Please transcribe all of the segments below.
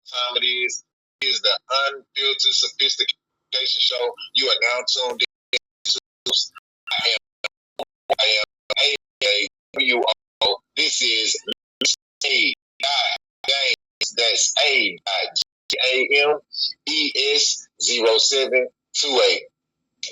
time it is. It is the Unfiltered Sophistication Show. You are now tuned in to AWO. This is A. James. That's A.James0728.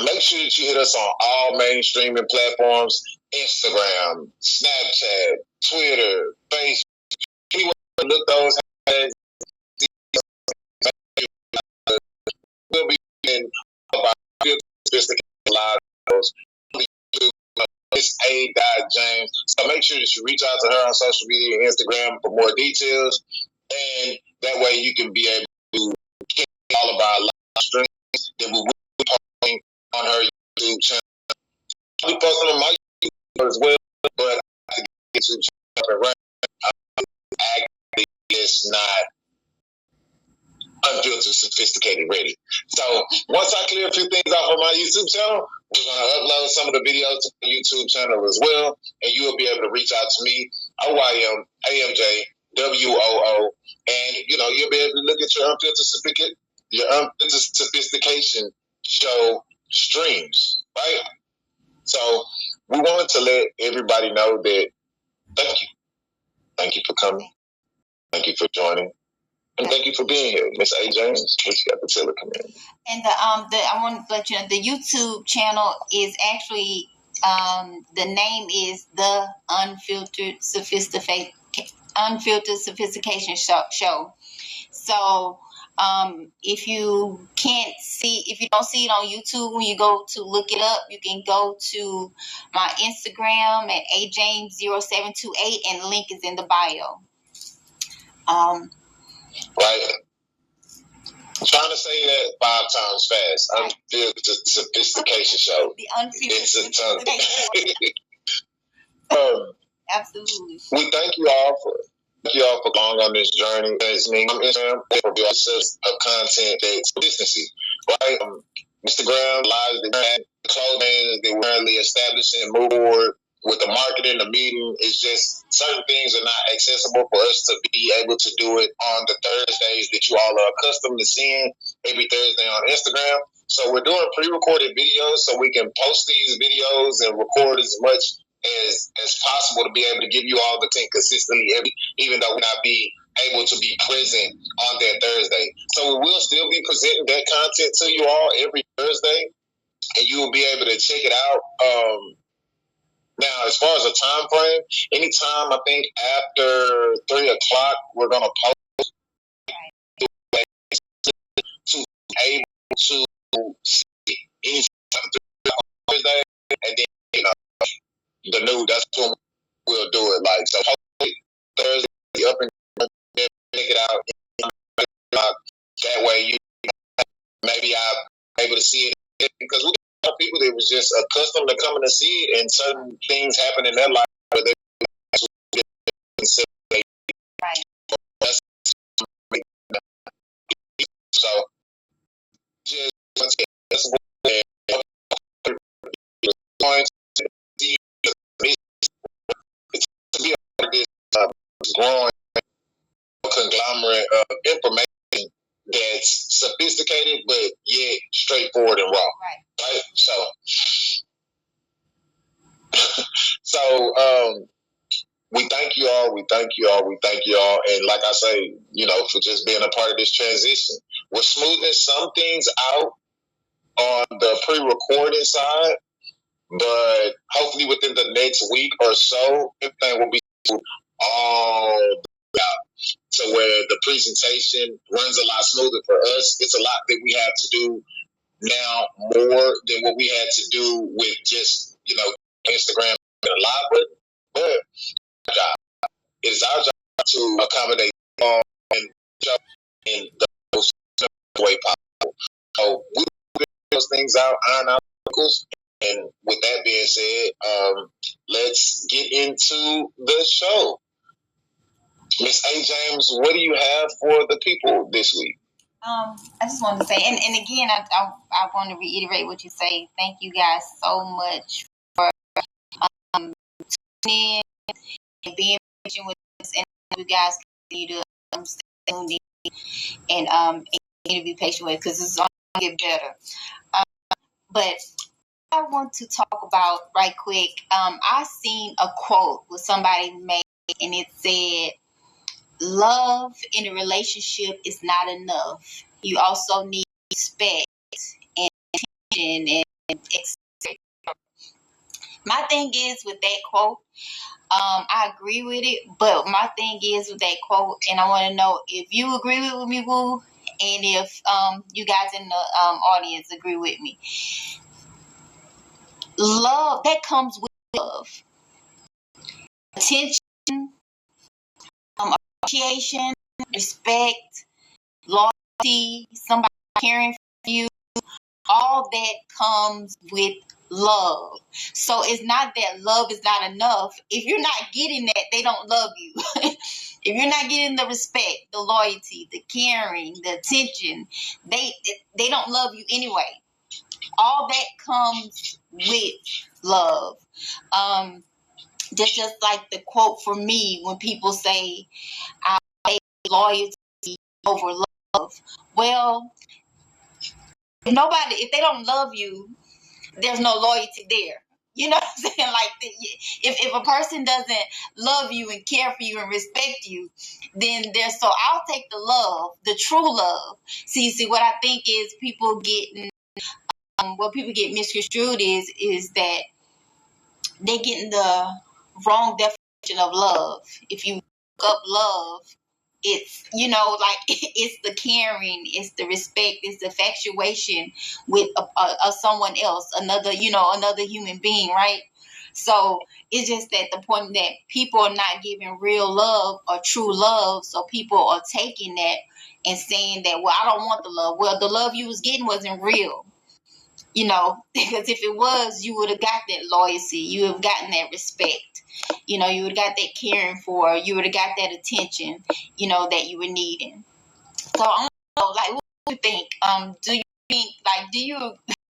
Make sure that you hit us on all main streaming platforms: Instagram, Snapchat, Twitter, Facebook. Anywhere you look those hashtags, we'll be in about 50 sophisticated live shows. It's A.James. So make sure that you reach out to her on social media and Instagram for more details. And that way you can be able to get all of our live streams that we will be posting on her YouTube channel. I'll be posting on my YouTube as well, but I have to get YouTube channel right. Actually, it's not Unfiltered Sophisticated ready. So once I clear a few things off on my YouTube channel, we're going to upload some of the videos to my YouTube channel as well, and you will be able to reach out to me, OYM, AMJ, WOO, and you'll be able to look at your Unfiltered Sophistication show streams, right? So we wanted to let everybody know that thank you for coming, thank you for joining. And thank you for being here, Miss A. James. What you got to tell the community? And I want to let you know the YouTube channel is actually the name is the Unfiltered Sophistication Show. So if you don't see it on YouTube when you go to look it up, you can go to my Instagram at ajames0728, and the link is in the bio. Right. I'm trying to say that 5 times fast. Unfiltered Sophistication Show. The Unfiltered It's a tongue. Absolutely. We thank you all for going on this journey. I'm Instagram for the access of content that's consistency. Right? Instagram, lives that we have, the clothing that we're currently establishing and move forward with the marketing, the meeting. Is just certain things are not accessible for us to be able to do it on the Thursdays that you all are accustomed to seeing every Thursday on Instagram. So we're doing pre-recorded videos so we can post these videos and record as much as possible to be able to give you all the content consistently, even though we're not be able to be present on that Thursday. So we will still be presenting that content to you all every Thursday, and you will be able to check it out. Now, as far as a time frame, anytime I think after 3 o'clock, we're gonna post to be able to see any Thursday, and then the new. That's when we'll do it. Like so, hopefully Thursday up and check it out. That way, you maybe I'm able to see it because we got people that was just accustomed to coming to see it, and certain things happen in their life where they right. So just to be a part of this growing conglomerate of information that's sophisticated but yet straightforward and raw. Right? So we thank you all. We thank you all. We thank you all. And like I say, for just being a part of this transition. We're smoothing some things out on the pre-recording side, but hopefully within the next week or so, everything will be all out to where the presentation runs a lot smoother for us. It's a lot that we have to do now more than what we had to do with just, Instagram and a lot, but it is our job to accommodate all and in the most way possible. So we figure those things out, iron out circles. And with that being said, let's get into the show. Miss A. James, what do you have for the people this week? I just wanted to say, and again, I want to reiterate what you say. Thank you guys so much for tuning in and being patient with us, and you guys continue to stay tuned in. and to be patient with, because it's going to get better. But I want to talk about right quick. I seen a quote with somebody made, and it said, "Love in a relationship is not enough. You also need respect and attention and etc." My thing is with that quote, I agree with it, but my thing is with that quote, and I want to know if you agree with me, Woo, and if you guys in the audience agree with me. Love, that comes with love. Attention, appreciation, respect, loyalty, somebody caring for you, all that comes with love. So it's not that love is not enough. If you're not getting that, they don't love you. If you're not getting the respect, the loyalty, the caring, the attention, they don't love you anyway. All that comes with love. That's just like the quote for me when people say, "I pay loyalty over love." Well, if they don't love you, there's no loyalty there. You know what I'm saying? Like, if a person doesn't love you and care for you and respect you, then so I'll take the love, the true love. See, what I think is people get, what people get misconstrued is that they're getting the wrong definition of love. If you look up love, it's, like, it's the caring, it's the respect, it's the infatuation with a someone else, another human being, right? So it's just that the point that people are not giving real love or true love, so people are taking that and saying that, well, I don't want the love. Well, the love you was getting wasn't real. Because if it was, you would have got that loyalty, you would have gotten that respect, you would have got that caring for, you would have got that attention, that you were needing. So I want to know, like, what do you think? Do you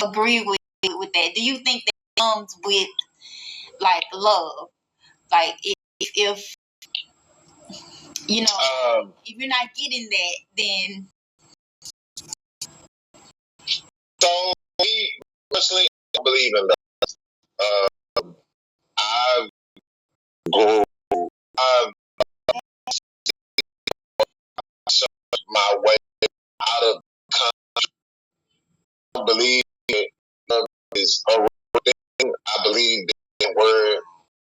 agree with that? Do you think that comes with, like, love? Like, if if you're not getting that, then. So, me personally, I believe in that. I've my way out of country. I believe that love is a real thing. I believe that the word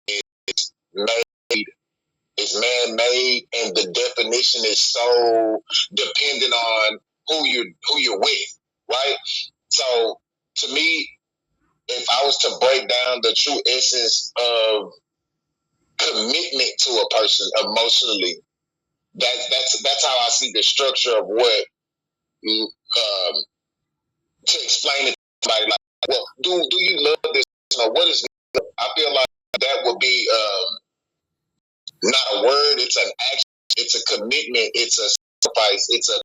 is made, is man-made, and the definition is so dependent on who you're with, right? So, to me, if I was to break down the true essence of commitment to a person emotionally, that's how I see the structure of what to explain it to somebody. Like, well, do you love this? What is love? I feel like that would be not a word. It's an action. It's a commitment. It's a sacrifice. It's a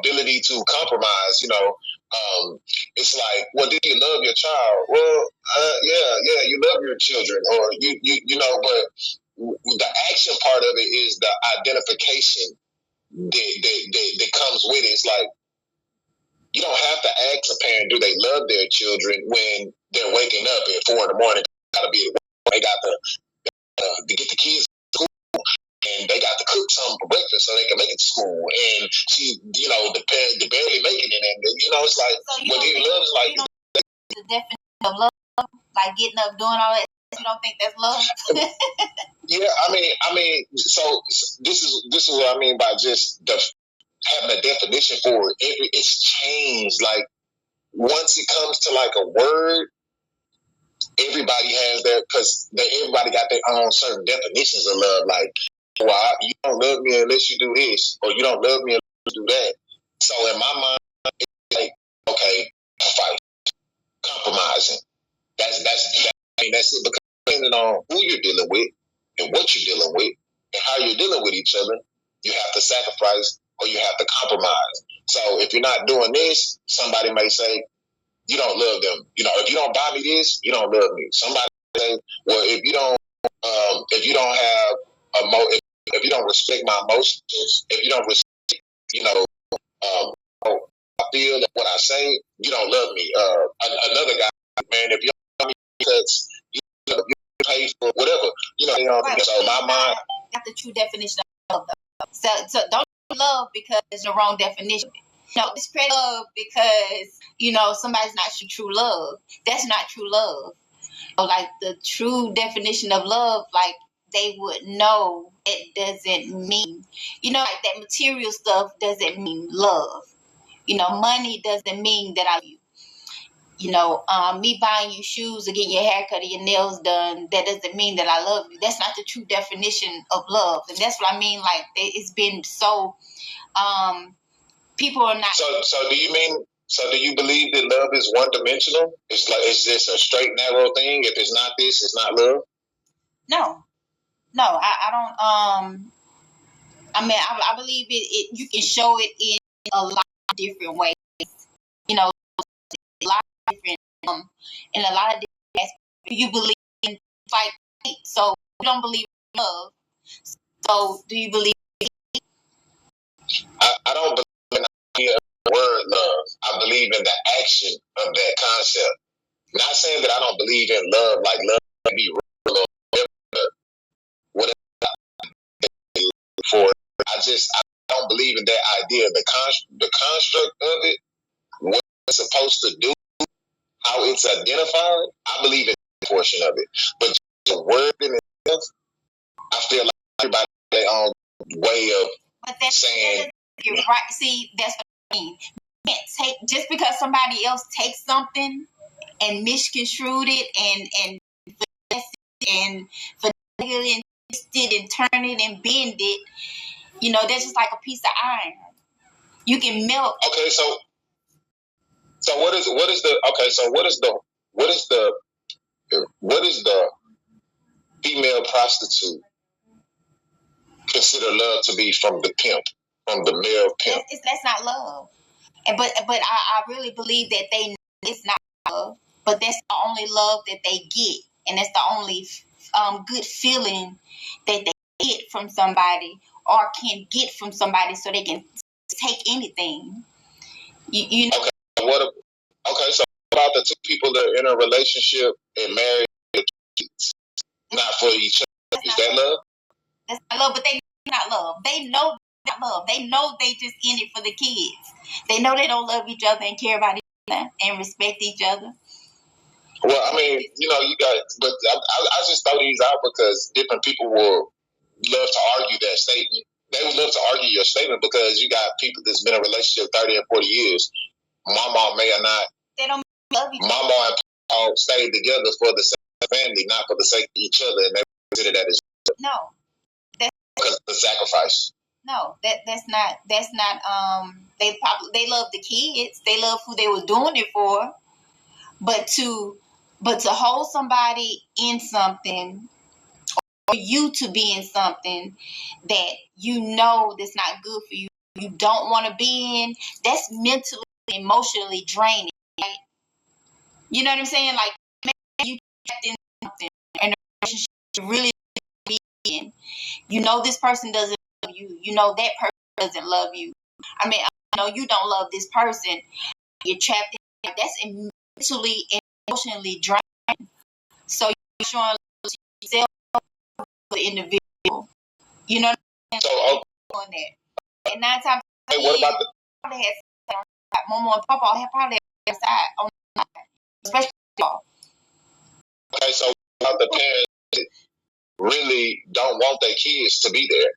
ability to compromise. It's like, well, do you love your child? Well, yeah, you love your children, or but the action part of it is the identification that comes with it. It's like, you don't have to ask a parent, do they love their children when they're waking up at 4 a.m. Got to be at work. They got to get the kids to school, and they got to cook something for breakfast so they can make it to school. And she, the parent, they barely making it, and it's like, so what do you love? Is like the definition of love, like getting up, doing all that. You don't think that's love? Yeah, I mean, so this is what I mean by just having a definition for it. It's changed. Like, once it comes to like a word, everybody has their, because everybody got their own certain definitions of love. Like, well, you don't love me unless you do this, or you don't love me unless you do that. So in my mind, it's like, okay, fight, compromising. That's it. Because depending on who you're dealing with and what you're dealing with and how you're dealing with each other, you have to sacrifice or you have to compromise. So if you're not doing this, somebody may say, you don't love them. If you don't buy me this, you don't love me. Somebody say, well, if you don't have if you don't respect my emotions, if you don't respect, I feel what I say, you don't love me. Another guy, man, if you don't love me because you pay for whatever, Right. So my mind. That's the true definition of love. So don't love because it's the wrong definition. Discredit love because somebody's not true love. That's not true love. Like the true definition of love, like they would know it doesn't mean, like that material stuff doesn't mean love. Money doesn't mean that I love you. Me buying you shoes or getting your hair cut or your nails done, that doesn't mean that I love you. That's not the true definition of love. And that's what I mean. Like, it's been so, people are not. So do you believe that love is one dimensional? Is this a straight, narrow thing? If it's not this, it's not love? No, I don't, I believe it you can show it in a lot of different ways. A lot of different, in a lot of different aspects. You believe in fight, so you don't believe in love. So do you believe in it? I don't believe in the word love. I believe in the action of that concept. Not saying that I don't believe in love, like love can be real or whatever. For I don't believe in that idea. The construct of it, what it's supposed to do, how it's identified. I believe in that portion of it, but the word in itself, I feel like everybody has their own way of saying. Right? See, that's what I mean. You can't just because somebody else takes something and misconstrued it and twisted and turn it and bend it. That's just like a piece of iron. You can melt. Okay, so what is the female prostitute consider love to be from the pimp, from the male pimp? That's not love. But I really believe that it's not love, but that's the only love that they get, and that's the only good feeling that they get from somebody or can get from somebody, so they can take anything. You know. Okay, so about the two people that are in a relationship and married, not for each other, is that love? That's not love, but they not love. They know not love. They know they just in it for the kids. They know they don't love each other and care about each other and respect each other. Well, I mean, you got, but I just throw these out because different people will love to argue that statement. They would love to argue your statement because you got people that's been in a relationship 30 and 40 years. Mama may or not. They don't love each other. Mama and Paul stayed together for the sake of the family, not for the sake of each other, and they consider that as no. Because of the sacrifice. No, that's not. They love the kids. They love who they were doing it for. But to hold somebody in something, or you to be in something that that's not good for you, you don't want to be in, that's mentally, emotionally draining, right? You know what I'm saying? Like, maybe you trapped in something and a relationship to really be in. This person doesn't love you. That person doesn't love you. I mean, I know you don't love this person. You're trapped in. That's mentally and emotionally draining. So you're showing love to yourself, to the individual. You know what I'm saying? So, doing that. And 9 times out of 10, what about the probably had Mama and Papa have probably had side on the side, especially y'all. Okay, so about the parents that really don't want their kids to be there.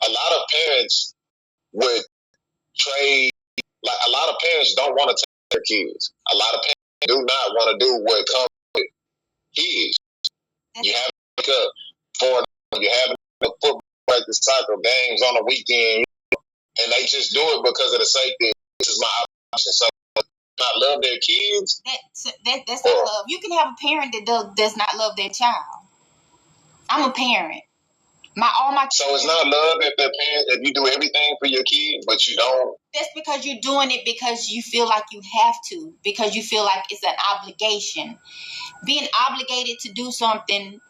A lot of parents would trade. Like, a lot of parents don't want to take their kids. A lot of parents do not want to do what comes with kids. You have to pick up for you have a football practice, soccer games on the weekend, and they just do it because of the sake that this is my option. So not love their kids. That's not love. You can have a parent that does not love their child. I'm a parent. So it's not love if you do everything for your kid, but you don't. That's because you're doing it because you feel like you have to, because you feel like it's an obligation. being obligated to do something,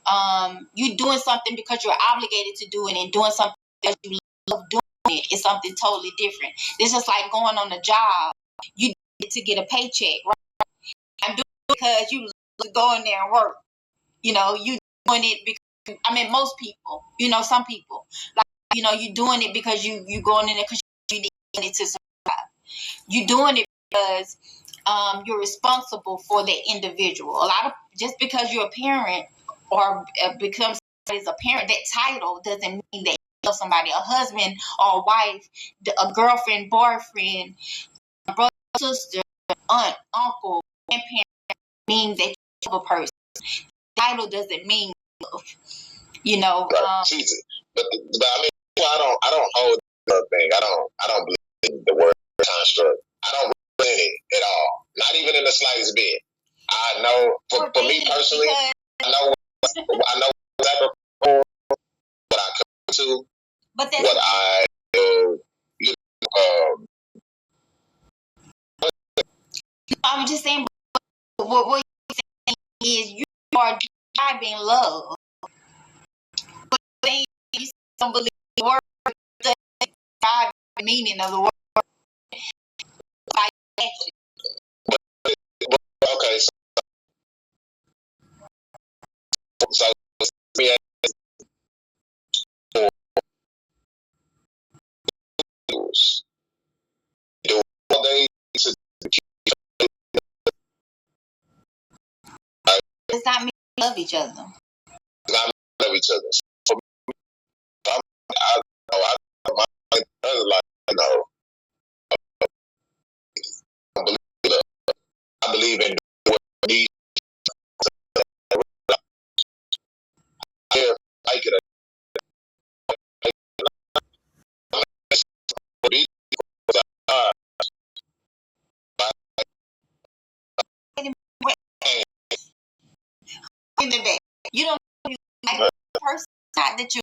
you doing something because you're obligated to do it, and doing something because you love doing it is something totally different. It's just like going on a job. You do it to get a paycheck, right? I'm doing it because you love to go in there and work. You know, you doing it because, I mean, most people, you know, some people, like, you know, you doing it because you going in there because you need it to survive. You doing it because you're responsible for the individual. A lot of, just because you're a parent or become somebody as a parent, that title doesn't mean that you love somebody. A husband or a wife, a girlfriend, boyfriend, brother, sister, aunt, uncle, grandparent means that you love a person. Title doesn't mean love. You know, right. But I mean, I don't hold the thing. I don't believe in the word construct. I don't believe in it at all. Not even in the slightest bit. I know, for me personally, I know exactly what I come to, but that's what I you know, I'm just saying, what you're saying is you are describing love. But then you don't believe the word, the meaning of the word. By action. okay, so me do all they to does not mean we love each other. not love each other. For me, my brother, like, you know, I believe in what needs to make it You don't like the person that you